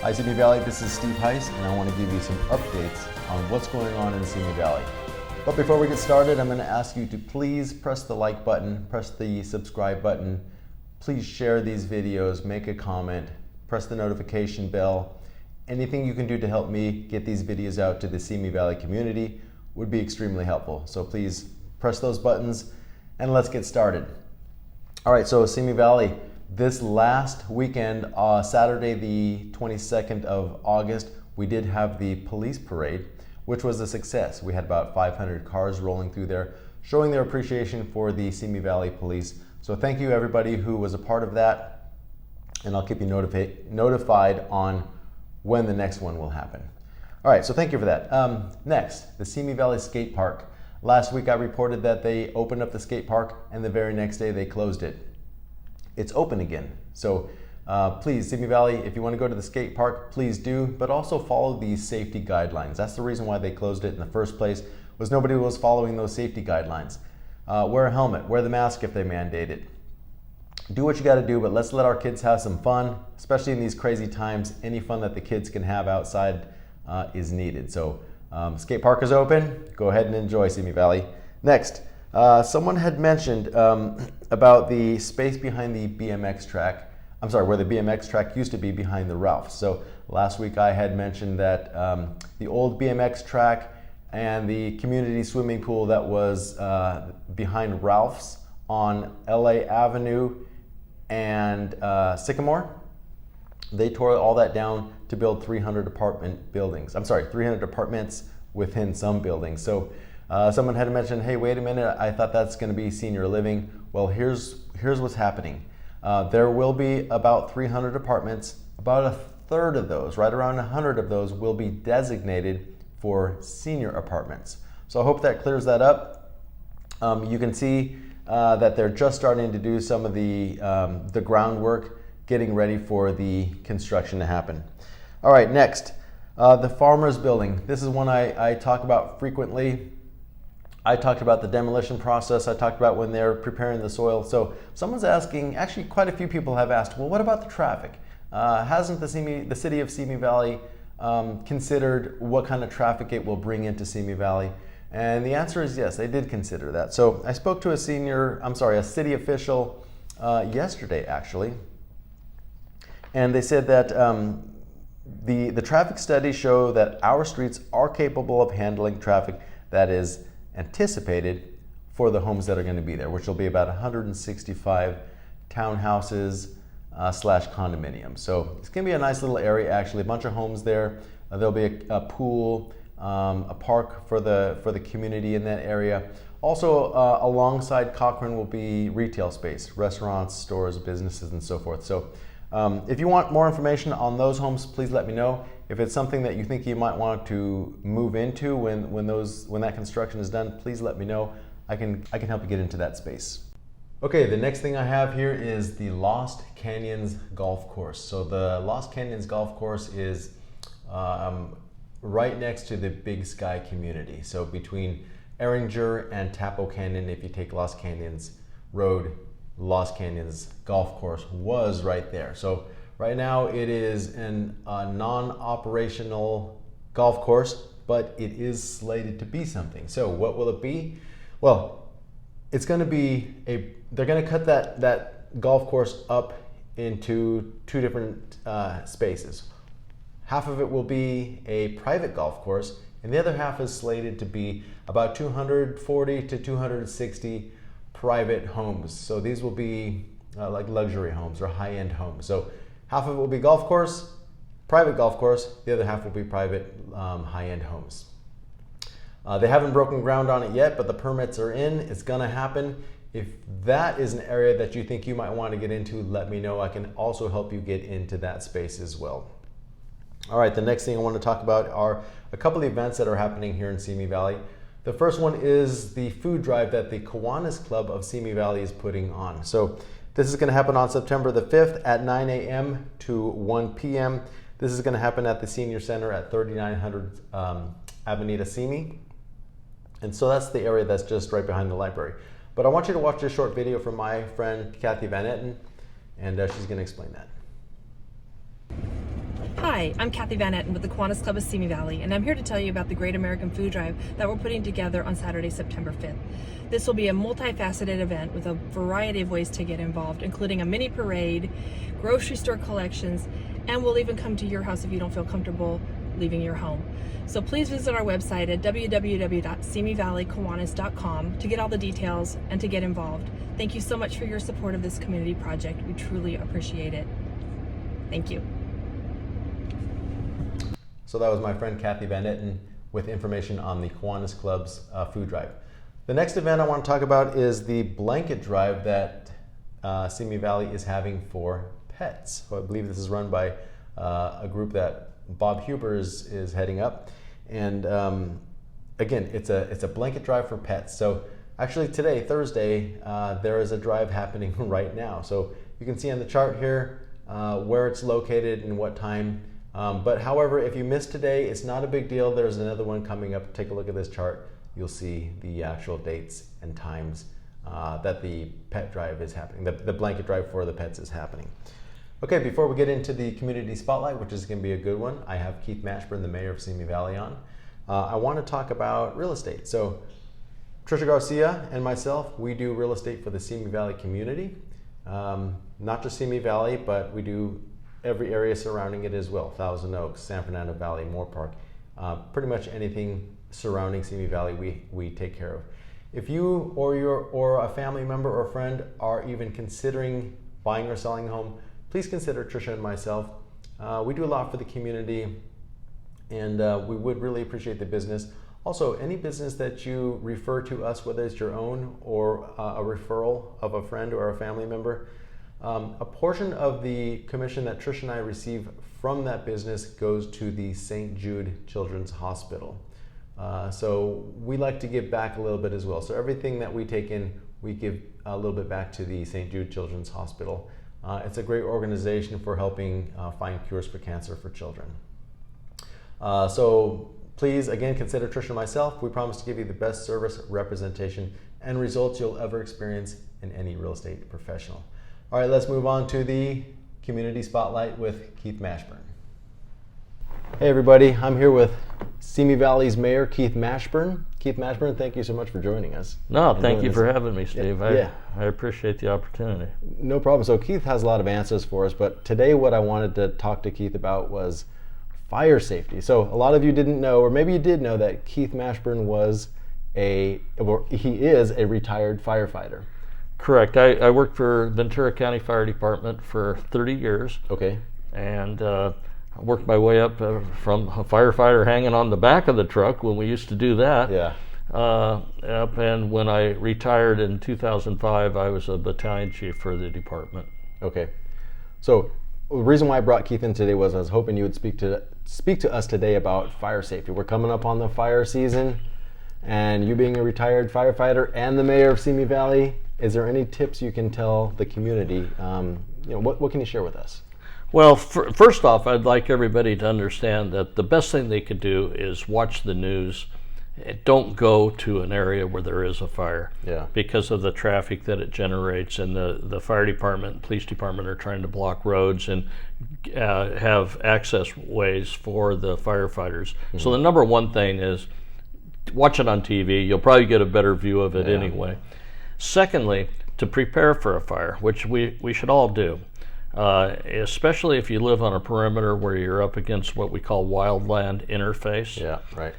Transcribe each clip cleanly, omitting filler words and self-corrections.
Hi Simi Valley, this is Steve Hise, and I want to give you some updates on what's going on in Simi Valley. But before we get started, I'm going to ask you to please press the like button, press the subscribe button, please share these videos, make a comment, press the notification bell. Anything you can do to help me get these videos out to the Simi Valley community would be extremely helpful. So please press those buttons and let's get started. All right, so Simi Valley, this last weekend, Saturday the 22nd of August, we did have the police parade, which was a success. We had about 500 cars rolling through there, showing their appreciation for the Simi Valley Police. So thank you everybody who was a part of that, and I'll keep you notified on when the next one will happen. All right, so thank you for that. Next, the Simi Valley Skate Park. Last week I reported that they opened up the skate park and the very next day they closed it. It's open again. So please, Simi Valley, if you want to go to the skate park, please do, but also follow these safety guidelines. That's the reason why they closed it in the first place, was nobody was following those safety guidelines. Wear a helmet, wear the mask if they mandate it. Do what you got to do, but let's let our kids have some fun, especially in these crazy times. Any fun that the kids can have outside is needed. So skate park is open. Go ahead and enjoy Simi Valley. Next, someone had mentioned about the space behind the BMX track. I'm sorry, where the BMX track used to be behind the Ralphs. So last week I had mentioned that the old BMX track and the community swimming pool that was behind Ralphs on LA Avenue and Sycamore, they tore all that down to build 300 apartment buildings. I'm sorry, 300 apartments within some buildings. So someone had mentioned, hey, wait a minute, I thought that's going to be senior living. Well, here's what's happening. There will be about 300 apartments. About a third of those, right around 100 of those, will be designated for senior apartments. So I hope that clears that up. You can see that they're just starting to do some of the groundwork, getting ready for the construction to happen. All right, next, the Farmers Building. This is one I talk about frequently. I talked about the demolition process. I talked about when they're preparing the soil. So someone's asking, actually quite a few people have asked, well, what about the traffic? Hasn't the city of Simi Valley considered what kind of traffic it will bring into Simi Valley? And the answer is yes, they did consider that. So I spoke to a city official yesterday actually, and they said that the traffic studies show that our streets are capable of handling traffic that is anticipated for the homes that are going to be there, which will be about 165 townhouses slash condominiums. So it's going to be a nice little area actually, a bunch of homes there. There'll be a pool, a park for the community in that area. Also alongside Cochrane will be retail space, restaurants, stores, businesses, and so forth. So if you want more information on those homes, please let me know. If it's something that you think you might want to move into when that construction is done, please let me know. I can help you get into that space. Okay, the next thing I have here is the Lost Canyons Golf Course. So the Lost Canyons Golf Course is right next to the Big Sky community. So between Erringer and Tapo Canyon, if you take Lost Canyons Road, Lost Canyons Golf Course was right there. So right now it is a non-operational golf course, but it is slated to be something. So what will it be? Well, it's going to be they're going to cut that golf course up into two different spaces. Half of it will be a private golf course, and the other half is slated to be about 240 to 260 private homes. So these will be like luxury homes or high-end homes. So half of it will be golf course, private golf course, the other half will be private high-end homes. They haven't broken ground on it yet, but the permits are in. It's gonna happen. If that is an area that you think you might want to get into, let me know. I can also help you get into that space as well. All right, the next thing I want to talk about are a couple of events that are happening here in Simi Valley. The first one is the food drive that the Kiwanis Club of Simi Valley is putting on. So this is going to happen on September the 5th at 9 a.m. to 1 p.m. This is going to happen at the Senior Center at 3900 Avenida Simi. And so that's the area that's just right behind the library. But I want you to watch this short video from my friend Kathy Van Etten, and she's going to explain that. Hi, Hi, I'm Kathy Van Etten with the Kiwanis Club of Simi Valley, and I'm here to tell you about the Great American Food Drive that we're putting together on Saturday, September 5th. This will be a multifaceted event with a variety of ways to get involved, including a mini parade, grocery store collections, and we'll even come to your house if you don't feel comfortable leaving your home. So please visit our website at www.simivalleykiwanis.com to get all the details and to get involved. Thank you so much for your support of this community project. We truly appreciate it. Thank you. So that was my friend Kathy Van Etten with information on the Kiwanis Club's food drive. The next event I want to talk about is the blanket drive that Simi Valley is having for pets. So I believe this is run by a group that Bob Huber is heading up. And again, it's a blanket drive for pets. So actually today, Thursday, there is a drive happening right now. So you can see on the chart here where it's located and what time. But however, if you missed today, it's not a big deal. There's another one coming up. Take a look at this chart. You'll see the actual dates and times that the pet drive is happening. The blanket drive for the pets is happening. Okay, before we get into the community spotlight, which is going to be a good one, I have Keith Mashburn, the mayor of Simi Valley, on. I want to talk about real estate. So Tricia Garcia and myself, we do real estate for the Simi Valley community. Not just Simi Valley, but we do every area surrounding it as well. Thousand Oaks, San Fernando Valley, Moore Park, pretty much anything surrounding Simi Valley we take care of. If you or a family member or friend are even considering buying or selling a home, please consider Tricia and myself. We do a lot for the community, and we would really appreciate the business. Also, any business that you refer to us, whether it's your own or a referral of a friend or a family member, a portion of the commission that Tricia and I receive from that business goes to the St. Jude Children's Hospital. So we like to give back a little bit as well. So everything that we take in, we give a little bit back to the St. Jude Children's Hospital. It's a great organization for helping find cures for cancer for children. So please, again, consider Tricia and myself. We promise to give you the best service, representation, and results you'll ever experience in any real estate professional. All right, let's move on to the Community Spotlight with Keith Mashburn. Hey everybody, I'm here with Simi Valley's Mayor, Keith Mashburn. Keith Mashburn, thank you so much for joining us. No, thank you for having me, Steve. Yeah. I appreciate the opportunity. No problem. So Keith has a lot of answers for us, but today what I wanted to talk to Keith about was fire safety. So a lot of you didn't know, or maybe you did know, that Keith Mashburn he is a retired firefighter. Correct. I worked for Ventura County Fire Department for 30 years. Okay. And I worked my way up from a firefighter hanging on the back of the truck when we used to do that. Yeah. And when I retired in 2005, I was a battalion chief for the department. Okay. So the reason why I brought Keith in today was I was hoping you would speak to us today about fire safety. We're coming up on the fire season, and you being a retired firefighter and the mayor of Simi Valley, is there any tips you can tell the community? What can you share with us? Well, first off, I'd like everybody to understand that the best thing they could do is watch the news. Don't go to an area where there is a fire, because of the traffic that it generates, and the fire department and police department are trying to block roads and have access ways for the firefighters. Mm-hmm. So the number one thing is watch it on TV. You'll probably get a better view of it anyway. Secondly, to prepare for a fire, which we should all do, especially if you live on a perimeter where you're up against what we call wildland interface. Yeah, right.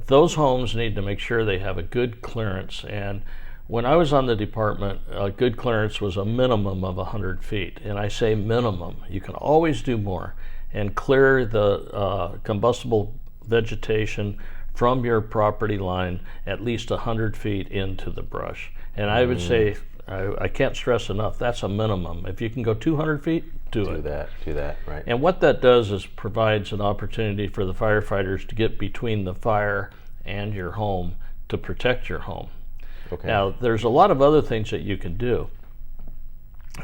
Those homes need to make sure they have a good clearance. And when I was on the department, a good clearance was a minimum of 100 feet. And I say minimum. You can always do more and clear the combustible vegetation from your property line at least 100 feet into the brush. And I would say, I can't stress enough, that's a minimum. If you can go 200 feet, do it. Do that, right. And what that does is provides an opportunity for the firefighters to get between the fire and your home to protect your home. Okay. Now, there's a lot of other things that you can do.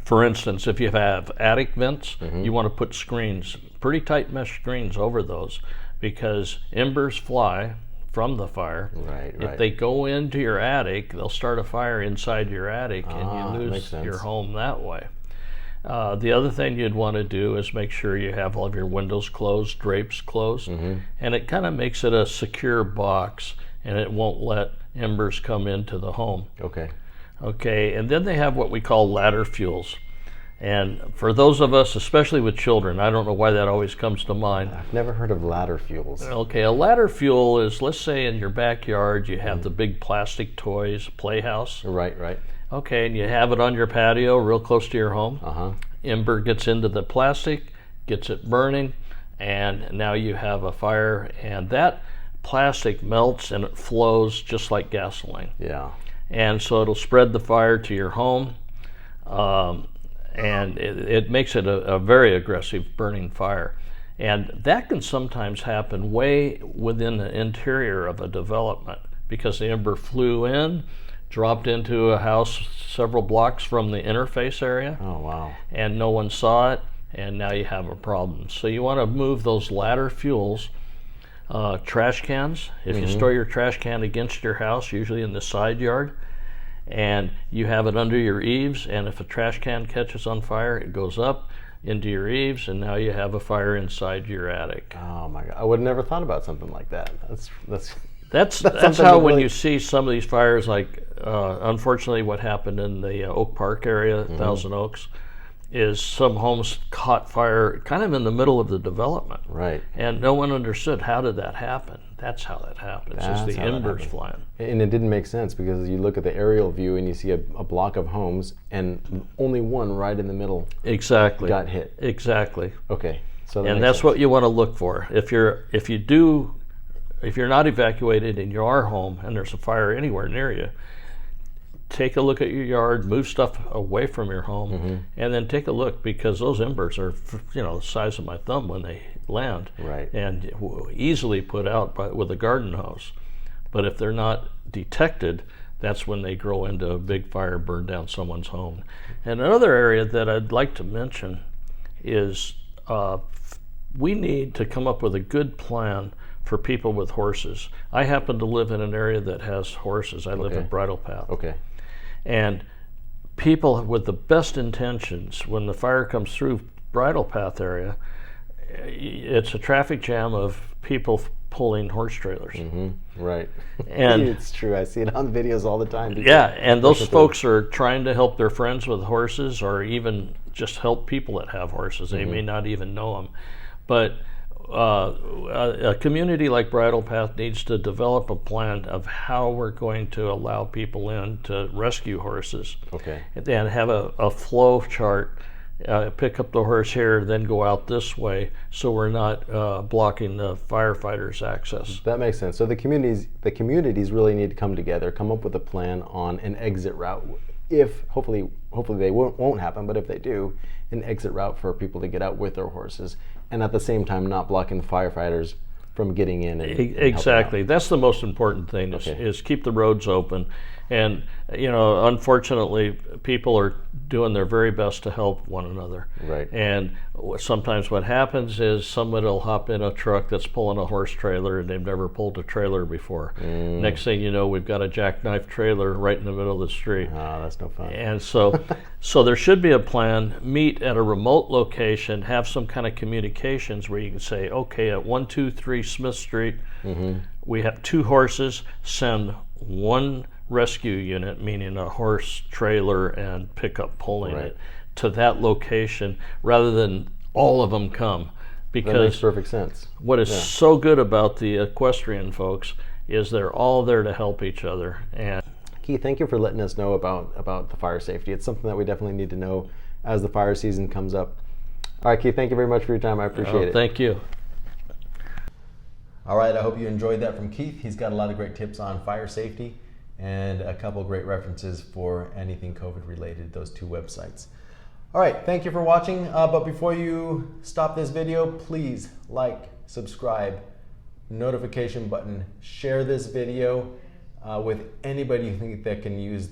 For instance, if you have attic vents, you want to put screens, pretty tight mesh screens over those, because embers fly from the fire. Right. If they go into your attic, they'll start a fire inside your attic, and you lose your home that way. The other thing you'd want to do is make sure you have all of your windows closed, drapes closed, and it kind of makes it a secure box, and it won't let embers come into the home. Okay, and then they have what we call ladder fuels. And for those of us, especially with children, I don't know why that always comes to mind. I've never heard of ladder fuels. Okay, a ladder fuel is, let's say in your backyard you have the big plastic toys playhouse. Right. Okay, and you have it on your patio real close to your home. Ember gets into the plastic, gets it burning, and now you have a fire, and that plastic melts and it flows just like gasoline. Yeah. And so it'll spread the fire to your home. And it makes it a very aggressive burning fire. And that can sometimes happen way within the interior of a development because the ember flew in, dropped into a house several blocks from the interface area. Oh, wow. And no one saw it, and now you have a problem. So you want to move those ladder fuels, trash cans. If you store your trash can against your house, usually in the side yard, and you have it under your eaves, and if a trash can catches on fire, it goes up into your eaves, and now you have a fire inside your attic. Oh my God! I would have never thought about something like that. That's how when you see some of these fires, like unfortunately what happened in the Oak Park area, Thousand Oaks, is some homes caught fire kind of in the middle of the development. Right. And no one understood how did that happen. That's how that happens, is the embers flying. And it didn't make sense because you look at the aerial view and you see a block of homes and only one right in the middle got hit. Exactly. Okay. So that's what you want to look for. If you're not evacuated in your home and there's a fire anywhere near you, take a look at your yard, move stuff away from your home, and then take a look, because those embers are, the size of my thumb when they land, and easily put out with a garden hose. But if they're not detected, that's when they grow into a big fire, burn down someone's home. And another area that I'd like to mention is we need to come up with a good plan for people with horses. I happen to live in an area that has horses. I live in Bridle Path. And people with the best intentions, when the fire comes through Bridle Path area, it's a traffic jam of people pulling horse trailers. Right. And it's true. I see it on videos all the time. And those folks are trying to help their friends with horses, or even just help people that have horses. They may not even know them. But a community like Bridle Path needs to develop a plan of how we're going to allow people in to rescue horses. And have a flow chart. Pick up the horse here, then go out this way, so we're not blocking the firefighters' access. That makes sense. So the communities really need to come together, come up with a plan on an exit route. If hopefully they won't happen, but if they do, an exit route for people to get out with their horses, and at the same time not blocking the firefighters from getting in. Exactly. That's the most important thing is keep the roads open. And, unfortunately, people are doing their very best to help one another. Right. And sometimes what happens is someone will hop in a truck that's pulling a horse trailer, and they've never pulled a trailer before. Next thing you know, we've got a jackknife trailer right in the middle of the street. Oh, that's no fun. And so there should be a plan. Meet at a remote location, have some kind of communications where you can say, okay, at 123 Smith Street, we have 2 horses, send 1 rescue unit, meaning a horse trailer and pickup pulling it to that location, rather than all of them come. Because that makes perfect sense. What is so good about the equestrian folks is they're all there to help each other. And Keith, thank you for letting us know about the fire safety. It's something that we definitely need to know as the fire season comes up. All right, Keith, thank you very much for your time. I appreciate it. Thank you. All right, I hope you enjoyed that from Keith. He's got a lot of great tips on fire safety and a couple great references for anything COVID related, those 2 websites. All right, thank you for watching. But before you stop this video, please like, subscribe, notification button, share this video with anybody you think that can use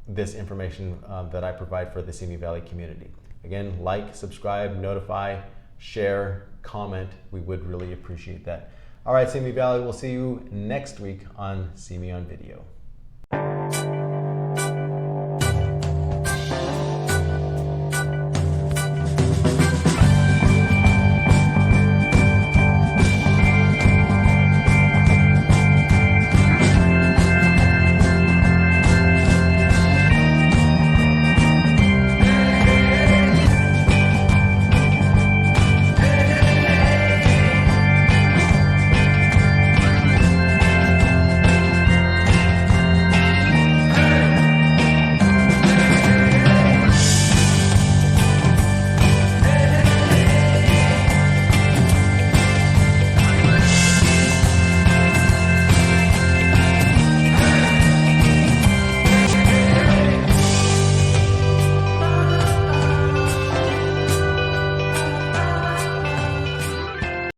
this information that I provide for the Simi Valley community. Again, like, subscribe, notify, share, comment. We would really appreciate that. All right, Simi Valley, we'll see you next week on Simi on Video.